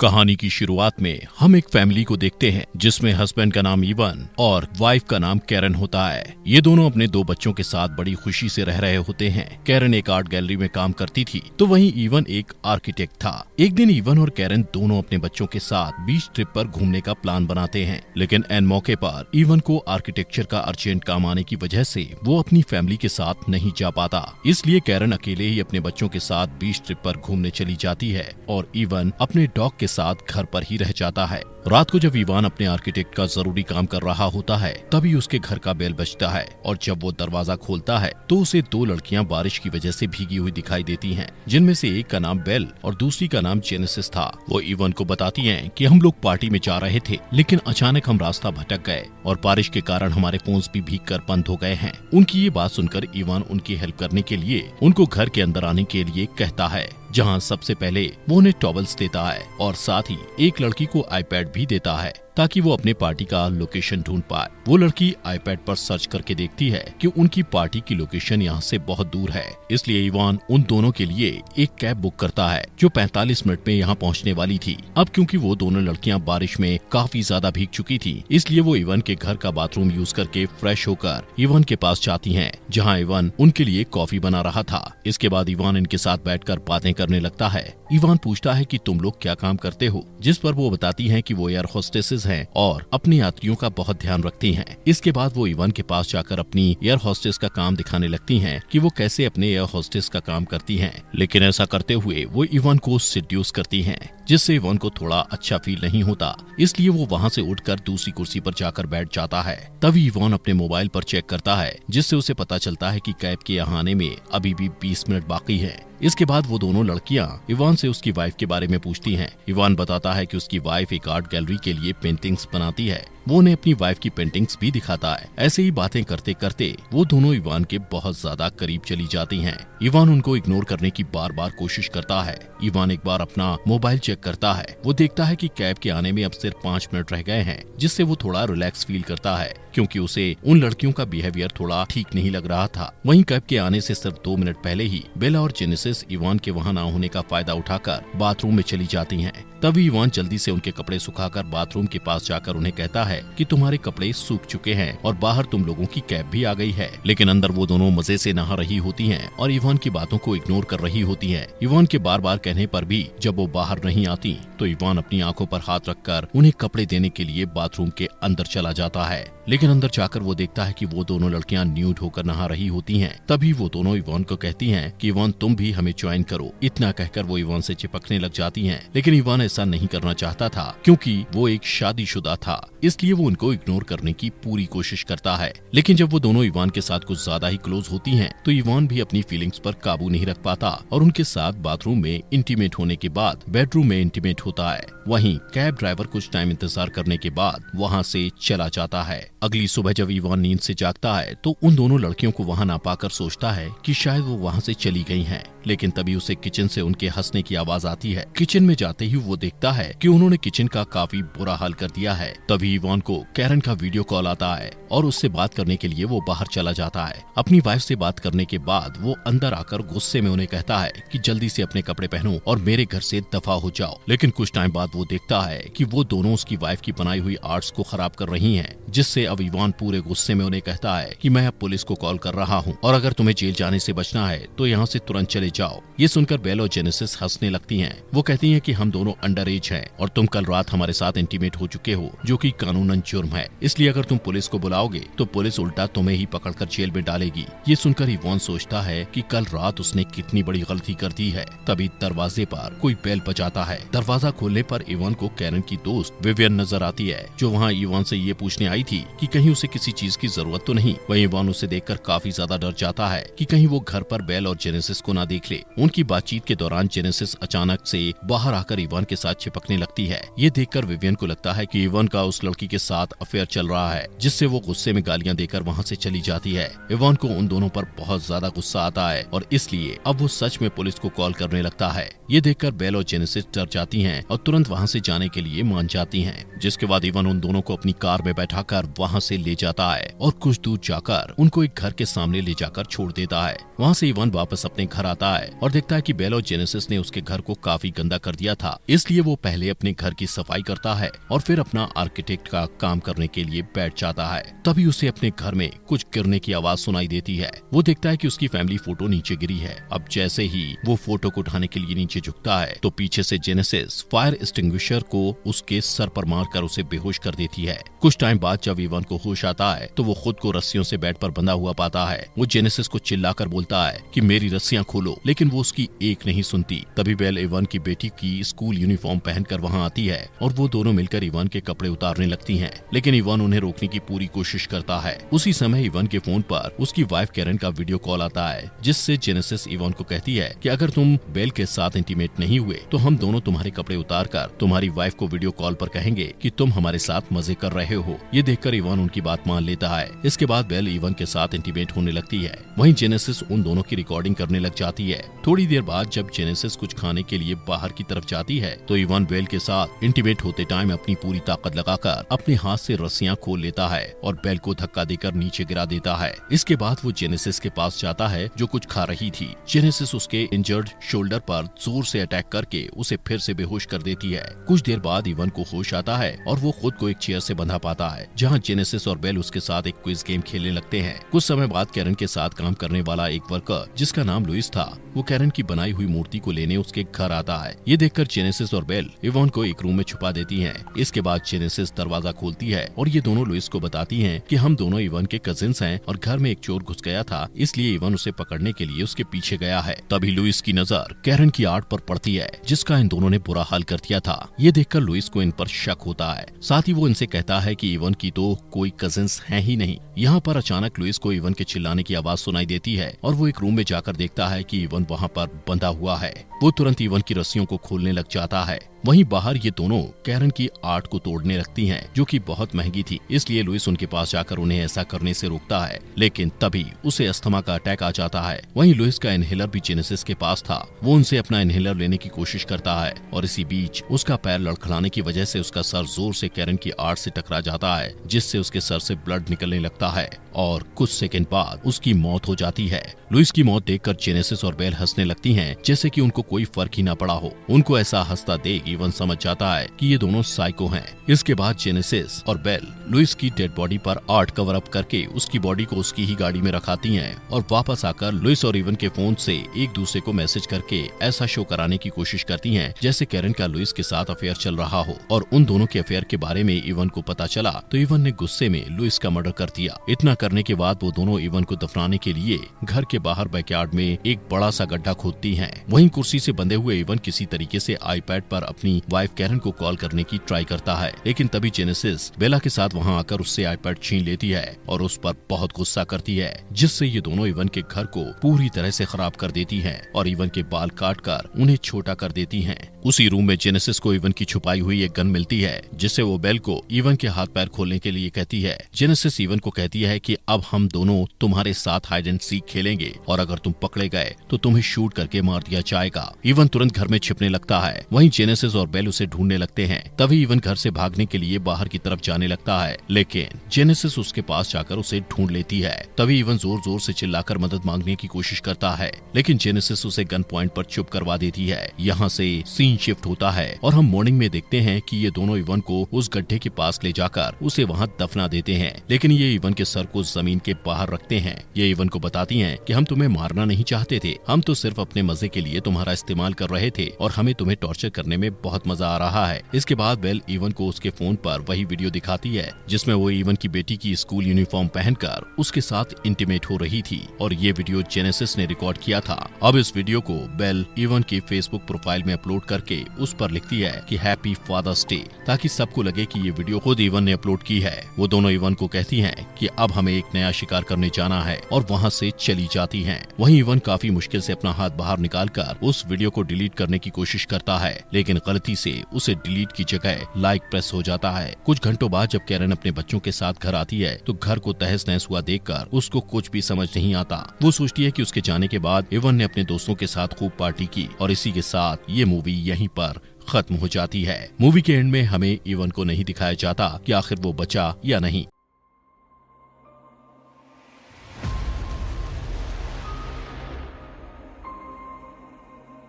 कहानी की शुरुआत में हम एक फैमिली को देखते हैं जिसमें हस्बैंड का नाम इवन और वाइफ का नाम कैरन होता है। ये दोनों अपने 2 बच्चों के साथ बड़ी खुशी से रह रहे होते हैं। कैरन एक आर्ट गैलरी में काम करती थी तो वहीं इवन एक आर्किटेक्ट था। एक दिन इवन और कैरन दोनों अपने बच्चों के साथ बीच ट्रिप पर घूमने का प्लान बनाते हैं, लेकिन एन मौके पर इवन को आर्किटेक्चर का अर्जेंट काम आने की वजह से वो अपनी फैमिली के साथ नहीं जा पाता। इसलिए कैरन अकेले ही अपने बच्चों के साथ बीच ट्रिप पर घूमने चली जाती है और इवन अपने डॉग के साथ घर पर ही रह जाता है। रात को जब इवान अपने आर्किटेक्ट का जरूरी काम कर रहा होता है तभी उसके घर का बेल बजता है और जब वो दरवाजा खोलता है तो उसे 2 लड़कियां बारिश की वजह से भीगी हुई दिखाई देती हैं, जिनमें से एक का नाम बेल और दूसरी का नाम जेनेसिस था। वो इवान को बताती हैं कि हम लोग पार्टी में जा रहे थे लेकिन अचानक हम रास्ता भटक गए और बारिश के कारण हमारे फोन्स भी भीग कर बंद हो गए हैं। उनकी ये बात सुनकर इवान उनकी हेल्प करने के लिए उनको घर के अंदर आने के लिए कहता है, जहां सबसे पहले वो उन्हें टॉवल्स देता है और साथ ही एक लड़की को आईपैड भी देता है ताकि वो अपने पार्टी का लोकेशन ढूंढ पाए। वो लड़की आईपैड पर सर्च करके देखती है कि उनकी पार्टी की लोकेशन यहाँ से बहुत दूर है, इसलिए इवान उन दोनों के लिए एक कैब बुक करता है जो 45 मिनट में यहाँ पहुँचने वाली थी। अब क्योंकि वो दोनों लड़कियाँ बारिश में काफी ज्यादा भीग चुकी थी, इसलिए वो इवान के घर का बाथरूम यूज करके फ्रेश होकर इवान के पास जाती है, जहाँ इवान उनके लिए कॉफी बना रहा था। इसके बाद इवान इनके साथ बैठकर बातें करने लगता है। इवान पूछता है कि तुम लोग क्या काम करते हो, जिस पर वो बताती हैं कि वो एयर होस्टेसेस हैं और अपने यात्रियों का बहुत ध्यान रखती हैं। इसके बाद वो इवान के पास जाकर अपनी एयर होस्टेस का काम दिखाने लगती हैं कि वो कैसे अपने एयर होस्टेस का काम करती हैं, लेकिन ऐसा करते हुए वो इवान को सिड्यूस करती हैं, जिससे इवान को थोड़ा अच्छा फील नहीं होता। इसलिए वो वहाँ से उठकर दूसरी कुर्सी पर जाकर बैठ जाता है। तभी इवान अपने मोबाइल पर चेक करता है, जिससे उसे पता चलता है कि कैब के यहाँ आने में अभी भी 20 मिनट बाकी है। इसके बाद वो दोनों लड़कियां इवान से उसकी वाइफ के बारे में पूछती हैं। इवान बताता है कि उसकी वाइफ एक आर्ट गैलरी के लिए पेंटिंग्स बनाती है। वो उन्हें अपनी वाइफ की पेंटिंग्स भी दिखाता है। ऐसे ही बातें करते करते वो दोनों इवान के बहुत ज्यादा करीब चली जाती हैं। इवान उनको इग्नोर करने की बार बार कोशिश करता है। इवान एक बार अपना मोबाइल चेक करता है। वो देखता है कि कैब के आने में अब सिर्फ 5 मिनट रह गए हैं, जिससे वो थोड़ा रिलैक्स फील करता है, क्योंकि उसे उन लड़कियों का बिहेवियर थोड़ा ठीक नहीं लग रहा था। वहीं कैब के आने से सिर्फ 2 मिनट पहले ही बेला और जेनेसिस इवान के वहाँ ना होने का फायदा उठाकर बाथरूम में चली जाती हैं। तभी इवान जल्दी से उनके कपड़े सुखाकर बाथरूम के पास जाकर उन्हें कहता है कि तुम्हारे कपड़े सूख चुके हैं और बाहर तुम लोगों की कैब भी आ गई है। लेकिन अंदर वो दोनों मजे से नहा रही होती हैं और इवान की बातों को इग्नोर कर रही होती हैं। इवान के बार बार कहने पर भी जब वो बाहर नहीं आती तो इवान अपनी आंखों पर हाथ रखकर उन्हें कपड़े देने के लिए बाथरूम के अंदर चला जाता है। लेकिन अंदर जाकर वो देखता है कि वो दोनों लड़कियां न्यूड होकर नहा रही होती हैं। तभी वो दोनों इवान को कहती हैं कि इवान तुम भी हमें ज्वाइन करो। इतना कहकर वो इवान से चिपकने लग जाती हैं, लेकिन इवान ऐसा नहीं करना चाहता था क्योंकि वो एक शादीशुदा था, इसलिए वो उनको इग्नोर करने की पूरी कोशिश करता है। लेकिन जब वो दोनों इवान के साथ कुछ ज्यादा ही क्लोज होती हैं, तो इवान भी अपनी फीलिंग्स पर काबू नहीं रख पाता और उनके साथ बाथरूम में इंटीमेट होने के बाद बेडरूम में इंटीमेट होता है। वहीं कैब ड्राइवर कुछ टाइम इंतजार करने के बाद वहाँ से चला जाता है। अगली सुबह जब इवान नींद से जागता है तो उन दोनों लड़कियों को वहाँ ना पाकर सोचता है कि शायद वो वहाँ से चली गई हैं। लेकिन तभी उसे किचन से उनके हंसने की आवाज आती है। किचन में जाते ही वो देखता है कि उन्होंने किचन का काफी बुरा हाल कर दिया है। तभी इवान को कैरन का वीडियो कॉल आता है और उससे बात करने के लिए वो बाहर चला जाता है। अपनी वाइफ से बात करने के बाद वो अंदर आकर गुस्से में उन्हें कहता है कि जल्दी से अपने कपड़े पहनो और मेरे घर से दफा हो जाओ। लेकिन कुछ टाइम बाद वो देखता है कि वो दोनों उसकी वाइफ की बनाई हुई आर्ट्स को खराब कर रही हैं, जिससे अब इवान पूरे गुस्से में उन्हें कहता है कि मैं अब पुलिस को कॉल कर रहा हूँ और अगर तुम्हें जेल जाने से बचना है तो यहाँ से तुरंत चले जाओ। ये सुनकर बेल और जेनेसिस हंसने लगती हैं। वो कहती हैं कि हम दोनों अंडर एज हैं और तुम कल रात हमारे साथ इंटीमेट हो चुके हो, जो कि कानूनन जुर्म है, इसलिए अगर तुम पुलिस को बुलाओगे तो पुलिस उल्टा तुम्हें ही पकड़कर जेल में डालेगी। ये सुनकर इवान सोचता है कि कल रात उसने कितनी बड़ी गलती कर दी है। तभी दरवाजे पर कोई बेल बजाता है। दरवाजा खोलने पर इवान को कैरन की दोस्त विवियन नजर आती है, जो वहाँ इवान से ये पूछने आई थी कि कहीं उसे किसी चीज की जरूरत तो नहीं। वहीं इवान उसे देखकर काफी ज्यादा डर जाता है कि कहीं वो घर पर बेल और जेनेसिस को ना देख ले। उनकी बातचीत के दौरान जेनेसिस अचानक से बाहर आकर इवान के साथ चिपकने लगती है। ये देखकर विवियन को लगता है कि इवान का उस लड़की के साथ अफेयर चल रहा है, जिससे वो गुस्से में गालियां देकर वहाँ से चली जाती है। इवान को उन दोनों पर बहुत ज्यादा गुस्सा आता है और इसलिए अब वो सच में पुलिस को कॉल करने लगता है। ये देखकर बेल और जेनेसिस डर जाती हैं और तुरंत वहाँ से जाने के लिए मान जाती हैं। जिसके बाद इवान उन दोनों को अपनी कार में बैठाकर वहाँ से ले जाता है और कुछ दूर जाकर उनको एक घर के सामने ले जाकर छोड़ देता है। वहाँ से इवान वापस अपने घर आता आता है और देखता है कि बेल और जेनेसिस ने उसके घर को काफी गंदा कर दिया था, इसलिए वो पहले अपने घर की सफाई करता है और फिर अपना आर्किटेक्ट का काम करने के लिए बैठ जाता है। तभी उसे अपने घर में कुछ गिरने की आवाज सुनाई देती है। वो देखता है कि उसकी फैमिली फोटो नीचे गिरी है। अब जैसे ही वो फोटो को उठाने के लिए नीचे झुकता है तो पीछे से जेनेसिस फायर एक्सटिंग्विशर को उसके सर पर मारकर उसे बेहोश कर देती है। कुछ टाइम बाद जब इवन को होश आता है तो वो खुद को रस्सियों से बेड पर बंधा हुआ पाता है। वो जेनेसिस को चिल्लाकर बोलता है कि मेरी रस्सियां खोलो, लेकिन वो उसकी एक नहीं सुनती। तभी बेल इवन की बेटी की स्कूल यूनिफॉर्म पहनकर वहां आती है और वो दोनों मिलकर इवन के कपड़े उतारने लगती हैं, लेकिन इवन उन्हें रोकने की पूरी कोशिश करता है। उसी समय इवन के फोन पर उसकी वाइफ कैरन का वीडियो कॉल आता है, जिससे जेनेसिस इवन को कहती है कि अगर तुम बेल के साथ इंटीमेट नहीं हुए तो हम दोनों तुम्हारे कपड़े उतारकर तुम्हारी वाइफ को वीडियो कॉल पर कहेंगे कि तुम हमारे साथ मजे कर रहे हो। ये देखकर इवन उनकी बात मान लेता है। इसके बाद बेल इवन के साथ इंटीमेट होने लगती है। वहीं जेनेसिस उन दोनों की रिकॉर्डिंग करने लग जाती है। थोड़ी देर बाद जब जेनेसिस कुछ खाने के लिए बाहर की तरफ जाती है तो इवन बेल के साथ इंटीमेट होते टाइम अपनी पूरी ताकत लगाकर अपने हाथ से रस्सियां खोल लेता है और बेल को धक्का देकर नीचे गिरा देता है। इसके बाद वो जेनेसिस के पास जाता है जो कुछ खा रही थी। जेनेसिस उसके इंजर्ड शोल्डर पर जोर से अटैक करके उसे फिर से बेहोश कर देती है। कुछ देर बाद इवन को होश आता है और वो खुद को एक चेयर से बंधा पाता है, जहाँ जेनेसिस और बेल उसके साथ एक क्विज गेम खेलने लगते हैं। कुछ समय बाद कैरन के साथ काम करने वाला एक वर्कर जिसका नाम लुइस था, वो कैरन की बनाई हुई मूर्ति को लेने उसके घर आता है। ये देखकर जेनेसिस और बेल इवन को एक रूम में छुपा देती हैं। इसके बाद जेनेसिस दरवाजा खोलती है और ये दोनों लुइस को बताती हैं कि हम दोनों इवन के कजिन्स हैं और घर में एक चोर घुस गया था, इसलिए इवन उसे पकड़ने के लिए उसके पीछे गया है। तभी लुइस की नजर कैरन की आर्ट पर पड़ती है, जिसका इन दोनों ने बुरा हाल कर दिया था। ये देखकर लुइस को इन पर शक होता है। साथ ही वो इनसे कहता है कि इवन की तो कोई कजिन्स है ही नहीं। यहाँ पर अचानक लुइस को इवन के चिल्लाने की आवाज सुनाई देती है और वो एक रूम में जाकर देखता है कि इवन वहाँ पर बंधा हुआ है। वो तुरंत इवन की रस्सियों को खोलने लग जाता है। वहीं बाहर ये दोनों कैरन की आर्ट को तोड़ने लगती हैं, जो कि बहुत महंगी थी, इसलिए लुइस उनके पास जाकर उन्हें ऐसा करने से रोकता है, लेकिन तभी उसे अस्थमा का अटैक आ जाता है। वहीं लुइस का इनहेलर भी जेनेसिस के पास था। वो उनसे अपना इनहेलर लेने की कोशिश करता है और इसी बीच उसका पैर लड़खड़ाने की वजह से उसका सर जोर से कैरन की आर्ट से टकरा जाता है, जिससे उसके सर से ब्लड निकलने लगता है और कुछ सेकंड बाद उसकी मौत हो जाती है। लुइस की मौत देखकर जेनेसिस और बेल हंसने लगती हैं, जैसे कि उनको कोई फर्क ही ना पड़ा हो। उनको ऐसा हंसता देख इवन समझ जाता है कि ये दोनों साइको हैं। इसके बाद जेनेसिस और बेल लुइस की डेड बॉडी पर आर्ट कवर अप करके उसकी बॉडी को उसकी ही गाड़ी में रखाती हैं और वापस आकर लुइस और इवन के फोन से एक दूसरे को मैसेज करके ऐसा शो कराने की कोशिश करती हैं जैसे कैरन का लुइस के साथ अफेयर चल रहा हो। और उन दोनों के अफेयर के बारे में इवन को पता चला तो इवन ने गुस्से में लुइस का मर्डर कर दिया। इतना करने के बाद वो दोनों इवन को दफनाने के लिए घर के बाहर बैकयार्ड में एक बड़ा सा गड्ढा खोदती हैं। वहीं कुर्सी से बंधे हुए इवन किसी तरीके से आईपैड पर अपनी वाइफ कैरन को कॉल करने की ट्राई करता है, लेकिन तभी जेनेसिस बेला के साथ वहां आकर उससे आईपैड छीन लेती है और उस पर बहुत गुस्सा करती है, जिससे ये दोनों इवन के घर को पूरी तरह से खराब कर देती हैं और इवन के बाल काट कर उन्हें छोटा कर देती हैं। उसी रूम में जेनेसिस को इवन की छुपाई हुई एक गन मिलती है, जिससे वो बेल को इवन के हाथ पैर खोलने के लिए कहती है। जेनेसिस इवन को कहती है कि अब हम दोनों तुम्हारे साथ हाइड एंड सीक खेलेंगे और अगर तुम पकड़े गए तो तुम्हें शूट करके मार दिया जाएगा। इवन तुरंत घर में छिपने लगता है। वहीं जेनेसिस और बेल उसे ढूंढने लगते हैं। तभी इवन घर से भागने के लिए बाहर की तरफ जाने लगता है, लेकिन जेनेसिस उसके पास जाकर उसे ढूंढ लेती है। तभी इवन जोर जोर से चिल्लाकर मदद मांगने की कोशिश करता है, लेकिन जेनेसिस उसे गन पॉइंट पर चुप करवा देती है। यहाँ से सीन शिफ्ट होता है और हम मॉर्निंग में देखते हैं कि ये दोनों इवन को उस गड्ढे के पास ले जाकर उसे वहाँ दफना देते हैं, लेकिन ये इवन के सर को जमीन के बाहर रखते हैं। ये इवन को बताती हैं कि हम तुम्हें मारना नहीं चाहते थे, हम तो सिर्फ अपने मजे के लिए तुम्हारा इस्तेमाल कर रहे थे और हमें तुम्हें टॉर्चर करने में बहुत मजा आ रहा है। इसके बाद बेल इवन को उसके फोन पर वही वीडियो दिखाती है जिसमें वो इवन की बेटी की स्कूल यूनिफॉर्म पहनकर उसके साथ इंटीमेट हो रही थी और ये वीडियो जेनेसिस ने रिकॉर्ड किया था। अब इस वीडियो को बेल इवन की फेसबुक प्रोफाइल में अपलोड करके उस पर लिखती है कि हैप्पी फादर्स डे, ताकि सबको लगे कि ये वीडियो खुद इवन ने अपलोड की है। वो दोनों इवन को कहती हैं कि अब हमें एक नया शिकार करने जाना है और वहाँ से चली जाती हैं। वहीं इवन काफी मुश्किल से अपना हाथ बाहर निकालकर उस वीडियो को डिलीट करने की कोशिश करता है, लेकिन गलती से उसे डिलीट की जगह लाइक प्रेस हो जाता है। कुछ घंटों बाद जब कैरन अपने बच्चों के साथ घर आती है तो घर को तहस नहस हुआ देखकर उसको कुछ भी समझ नहीं आता। वो सोचती है कि उसके जाने के बाद इवन ने अपने दोस्तों के साथ खूब पार्टी की और इसी के साथ ये मूवी यहीं पर खत्म हो जाती है। मूवी के एंड में हमें इवन को नहीं दिखाया जाता कि आखिर वो बचा या नहीं।